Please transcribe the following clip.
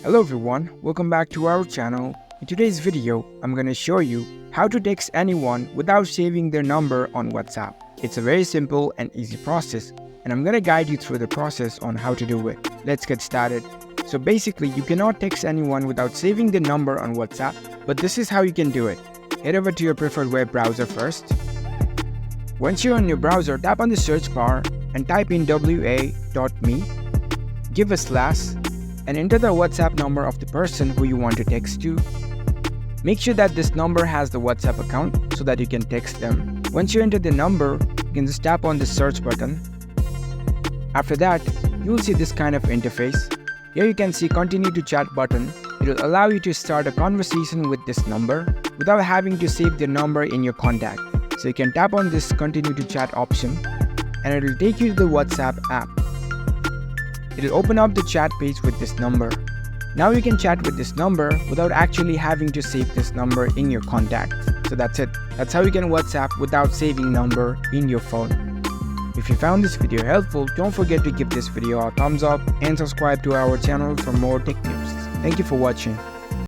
Hello everyone, welcome back to our channel. In today's video, I'm going to show you how to text anyone without saving their number on WhatsApp. It's a very simple and easy process, and I'm going to guide you through the process on how to do it. Let's get started. So basically, you cannot text anyone without saving the number on WhatsApp, but this is how you can do it. Head over to your preferred web browser first. Once you're on your browser, tap on the search bar and type in wa.me, give a slash, and enter the WhatsApp number of the person who you want to text to. Make sure that this number has the WhatsApp account so that you can text them. Once you enter the number, you can just tap on the search button. After that, you will see this kind of interface. Here you can see continue to chat button. It will allow you to start a conversation with this number without having to save the number in your contact. So you can tap on this continue to chat option and it will take you to the WhatsApp app. It will open up the chat page with this number. Now you can chat with this number without actually having to save this number in your contacts. So that's it. That's how you can WhatsApp without saving number in your phone. If you found this video helpful, don't forget to give this video a thumbs up and subscribe to our channel for more tech tips. Thank you for watching.